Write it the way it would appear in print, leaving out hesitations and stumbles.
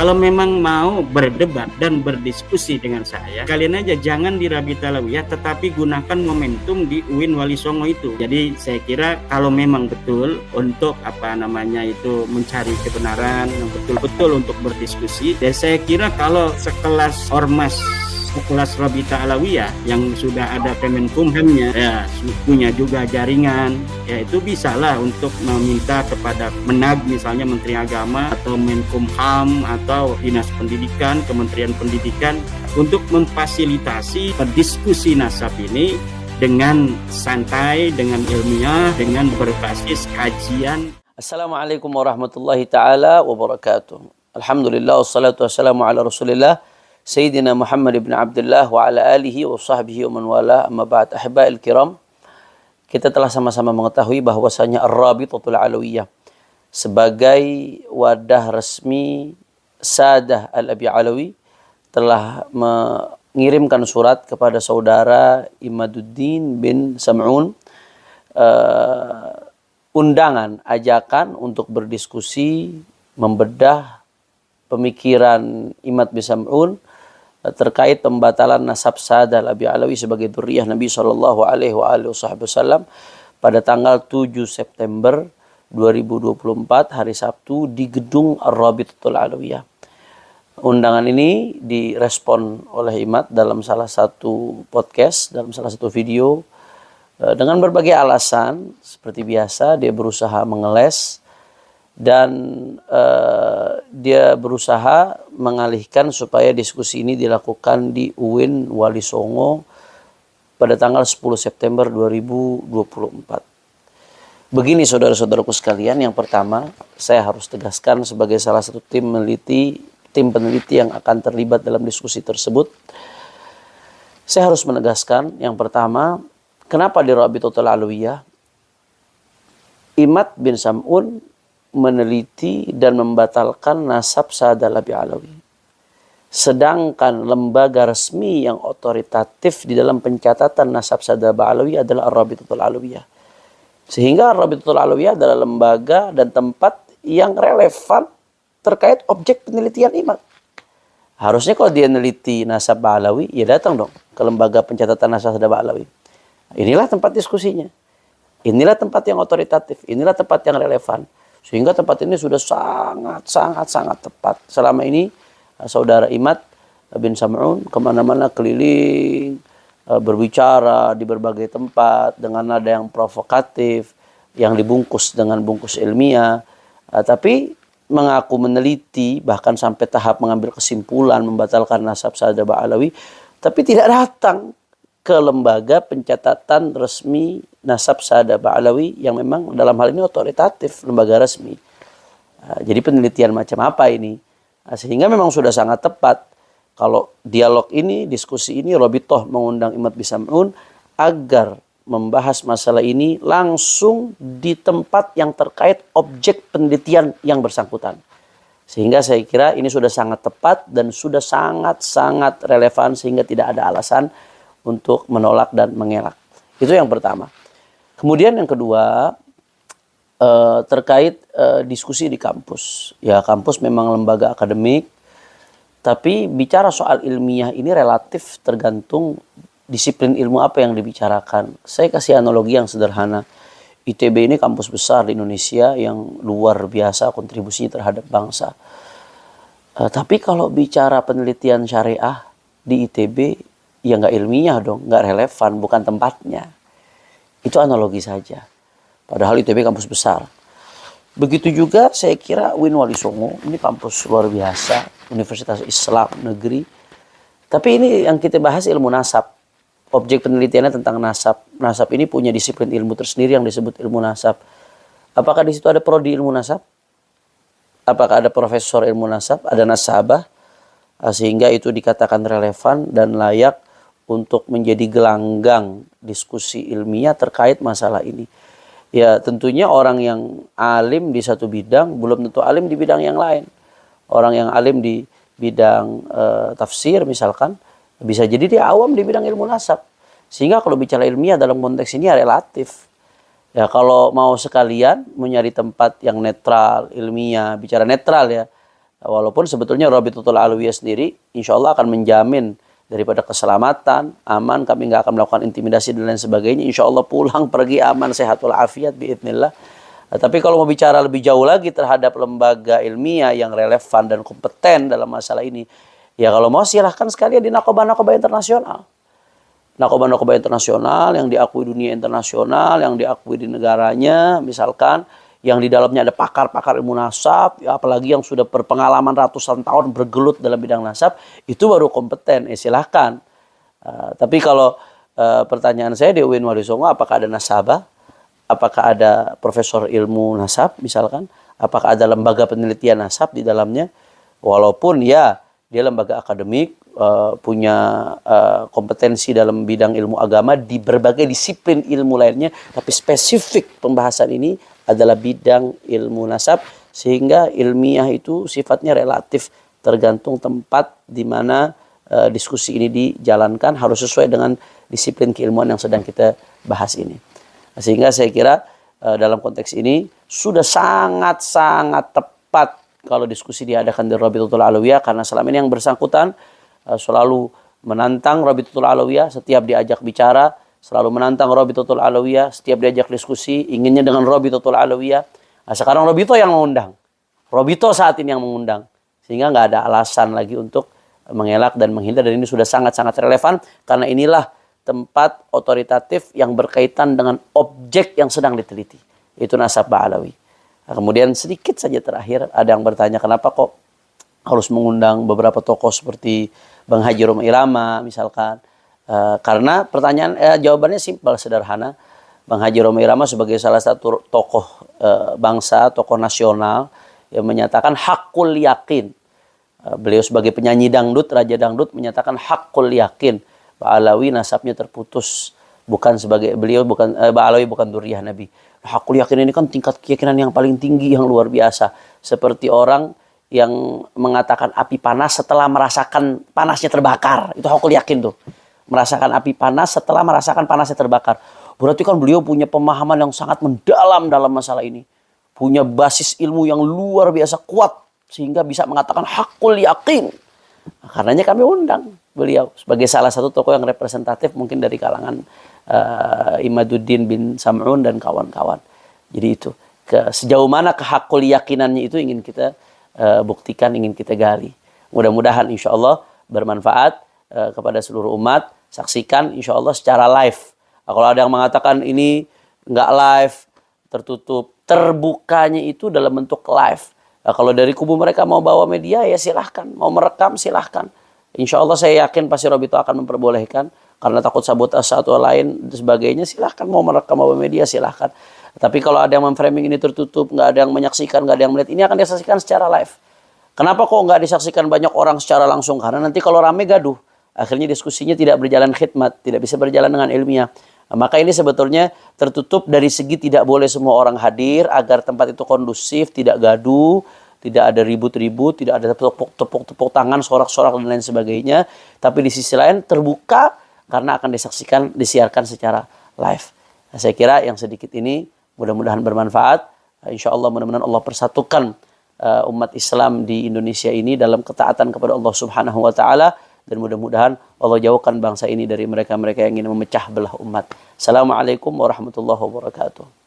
Kalau memang mau berdebat dan berdiskusi dengan saya, kalian aja jangan di Rabita Alawiyah, tetapi gunakan momentum di UIN Wali Songo itu. Jadi saya kira kalau memang betul untuk mencari kebenaran yang betul-betul untuk berdiskusi, dan saya kira kalau sekelas ormas sekelas Rabita Alawiyah yang sudah ada Kemenkumhamnya, ya punya juga jaringan, ya itu bisalah untuk meminta kepada Menag misalnya Menteri Agama atau Menkumham atau Dinas Pendidikan, Kementerian Pendidikan untuk memfasilitasi diskusi nasab ini dengan santai, dengan ilmiah, dengan berbasis kajian. Assalamualaikum warahmatullahi ta'ala wabarakatuh. Alhamdulillah wassalatu wassalamu ala rasulillah Sayyidina Muhammad ibn Abdullah wa ala alihi wa sahbihi wa man wala, amma ba'd. Ahiba'il kiram, kita telah sama-sama mengetahui bahwasanya Ar-Rabitatul Alawiyah sebagai wadah resmi Sadah Al-Abi Alawi telah mengirimkan surat kepada saudara Imaduddin bin Sam'un, undangan, ajakan untuk berdiskusi, membedah pemikiran Imad bin Sam'un terkait pembatalan nasab Sadah Al-Abi Alawi sebagai dzurriyyah Nabi sallallahu alaihi wasallam pada tanggal 7 September 2024 hari Sabtu di gedung Ar-Rabitatul Alawiyah. Undangan ini direspon oleh Imad dalam salah satu podcast, dalam salah satu video, dengan berbagai alasan. Seperti biasa dia berusaha mengeles dan dia berusaha mengalihkan supaya diskusi ini dilakukan di UIN Wali Songo pada tanggal 10 September 2024. Begini saudara-saudaraku sekalian, yang pertama saya harus tegaskan sebagai salah satu tim peneliti yang akan terlibat dalam diskusi tersebut. Saya harus menegaskan yang pertama, kenapa di Rabitatul Alawiyah Imad bin Sam'un meneliti dan membatalkan nasab Sadah Al-Abi Alawi. Sedangkan lembaga resmi yang otoritatif di dalam pencatatan nasab Sadah Al-Abi Alawi adalah Ar-Rabitatul Alawiyah. Sehingga Ar-Rabitatul Alawiyah adalah lembaga dan tempat yang relevan terkait objek penelitian Imad. Harusnya kalau dia neliti nasab Alawi, ya datang dong ke lembaga pencatatan nasab Sadah Al-Abi Alawi. Inilah tempat diskusinya. Inilah tempat yang otoritatif. Inilah tempat yang relevan. Sehingga tempat ini sudah sangat tepat. Selama ini saudara Imad bin Sam'un kemana-mana keliling, berbicara di berbagai tempat dengan nada yang provokatif, yang dibungkus dengan bungkus ilmiah, tapi mengaku meneliti, bahkan sampai tahap mengambil kesimpulan membatalkan nasab Sadah Al-Abi Alawi, tapi tidak datang ke lembaga pencatatan resmi nasab Sadah Al-Abi Alawi yang memang dalam hal ini otoritatif, lembaga resmi. Jadi penelitian macam apa ini? Sehingga memang sudah sangat tepat kalau dialog ini, diskusi ini, Rabithah mengundang Imad bin Sam'un agar membahas masalah ini langsung di tempat yang terkait objek penelitian yang bersangkutan. Sehingga saya kira ini sudah sangat tepat dan sudah sangat relevan sehingga tidak ada alasan untuk menolak dan mengelak. Itu yang pertama. Kemudian yang kedua, terkait diskusi di kampus. Ya, kampus memang lembaga akademik, tapi bicara soal ilmiah ini relatif tergantung disiplin ilmu apa yang dibicarakan. Saya kasih analogi yang sederhana. ITB ini kampus besar di Indonesia yang luar biasa kontribusinya terhadap bangsa. Tapi kalau bicara penelitian syariah di ITB, ya nggak ilmiah dong, nggak relevan, bukan tempatnya. Itu analogi saja. Padahal ITB kampus besar. Begitu juga saya kira UIN Wali Songo, ini kampus luar biasa, Universitas Islam Negeri. Tapi ini yang kita bahas ilmu nasab. Objek penelitiannya tentang nasab. Nasab ini punya disiplin ilmu tersendiri yang disebut ilmu nasab. Apakah di situ ada prodi ilmu nasab? Apakah ada profesor ilmu nasab? Ada nasabah? Sehingga itu dikatakan relevan dan layak untuk menjadi gelanggang diskusi ilmiah terkait masalah ini. Ya tentunya orang yang alim di satu bidang belum tentu alim di bidang yang lain. Orang yang alim di bidang tafsir misalkan, bisa jadi dia awam di bidang ilmu nasab. Sehingga kalau bicara ilmiah dalam konteks ini ya relatif. Ya kalau mau sekalian mencari tempat yang netral, ilmiah, bicara netral ya, Walaupun sebetulnya Rabitatul Alawiyah sendiri insya Allah akan menjamin daripada keselamatan, aman, kami nggak akan melakukan intimidasi dan lain sebagainya. Insya Allah pulang pergi aman, sehat walafiat biidznillah. Tapi kalau mau bicara lebih jauh lagi terhadap lembaga ilmiah yang relevan dan kompeten dalam masalah ini, ya kalau mau silahkan sekalian di Nakoba internasional. Nakoba internasional yang diakui dunia internasional, yang diakui di negaranya, misalkan yang di dalamnya ada pakar-pakar ilmu nasab, ya apalagi yang sudah berpengalaman ratusan tahun bergelut dalam bidang nasab, itu baru kompeten. Silahkan. Tapi kalau pertanyaan saya di UIN Wali Songo, apakah ada nasabah? Apakah ada profesor ilmu nasab misalkan? Apakah ada lembaga penelitian nasab di dalamnya? Walaupun ya dia lembaga akademik, punya kompetensi dalam bidang ilmu agama di berbagai disiplin ilmu lainnya, tapi spesifik pembahasan ini adalah bidang ilmu nasab, sehingga ilmiah itu sifatnya relatif, tergantung tempat di mana diskusi ini dijalankan, harus sesuai dengan disiplin keilmuan yang sedang kita bahas ini. Sehingga saya kira dalam konteks ini sudah sangat-sangat tepat kalau diskusi diadakan di Rabitatul Alawiyah, karena selama ini yang bersangkutan selalu menantang Rabitatul Alawiyah setiap diajak bicara, selalu menantang Rabitatul Alawiyah setiap diajak diskusi, inginnya dengan Rabitatul Alawiyah. Nah, sekarang Rabito yang mengundang, Rabito saat ini yang mengundang, sehingga nggak ada alasan lagi untuk mengelak dan menghindar, dan ini sudah sangat-sangat relevan karena inilah tempat otoritatif yang berkaitan dengan objek yang sedang diteliti, itu nasab Ba'alawi. Nah, kemudian sedikit saja terakhir, ada yang bertanya kenapa kok harus mengundang beberapa tokoh seperti Bang Haji Roma Irama misalkan. Karena pertanyaan jawabannya simpel, sederhana. Bang Haji Roma Irama sebagai salah satu tokoh bangsa, tokoh nasional yang menyatakan hakul yakin. Beliau sebagai penyanyi dangdut, raja dangdut, menyatakan hakul yakin Ba'alawi nasabnya terputus, bukan sebagai beliau, bukan Ba'alawi bukan dzurriyyah Nabi. Hakul yakin ini kan tingkat keyakinan yang paling tinggi, yang luar biasa. Seperti orang yang mengatakan api panas setelah merasakan panasnya terbakar. Itu hakul yakin tuh. Merasakan api panas setelah merasakan panasnya terbakar. Berarti kan beliau punya pemahaman yang sangat mendalam dalam masalah ini. Punya basis ilmu yang luar biasa kuat, sehingga bisa mengatakan hakul yakin. Nah, karenanya kami undang beliau sebagai salah satu tokoh yang representatif mungkin dari kalangan Imaduddin bin Sam'un dan kawan-kawan. Jadi itu sejauh mana kehakul yakinannya itu ingin kita buktikan, ingin kita gali. Mudah-mudahan insya Allah bermanfaat kepada seluruh umat. Saksikan insya Allah secara live. Nah, kalau ada yang mengatakan ini nggak live, tertutup, terbukanya itu dalam bentuk live. Nah, kalau dari kubu mereka mau bawa media ya silahkan, mau merekam silahkan. Insya Allah saya yakin pasti Robito akan memperbolehkan, karena takut sabotase atau lain dan sebagainya, silahkan mau merekam bawa media silahkan. Tapi kalau ada yang memframing ini tertutup, nggak ada yang menyaksikan, nggak ada yang melihat, ini akan disaksikan secara live. Kenapa kok nggak disaksikan banyak orang secara langsung? Karena nanti kalau rame gaduh, akhirnya diskusinya tidak berjalan khidmat, tidak bisa berjalan dengan ilmiah. Nah, maka ini sebetulnya tertutup dari segi tidak boleh semua orang hadir, agar tempat itu kondusif, tidak gaduh, tidak ada ribut-ribut, tidak ada tepuk tangan, sorak-sorak dan lain sebagainya. Tapi di sisi lain terbuka karena akan disaksikan, disiarkan secara live. Nah, saya kira yang sedikit ini mudah-mudahan bermanfaat. Insya Allah mudah-mudahan Allah persatukan umat Islam di Indonesia ini dalam ketaatan kepada Allah Subhanahu wa Ta'ala. Dan mudah-mudahan Allah jauhkan bangsa ini dari mereka-mereka yang ingin memecah belah umat. Assalamualaikum warahmatullahi wabarakatuh.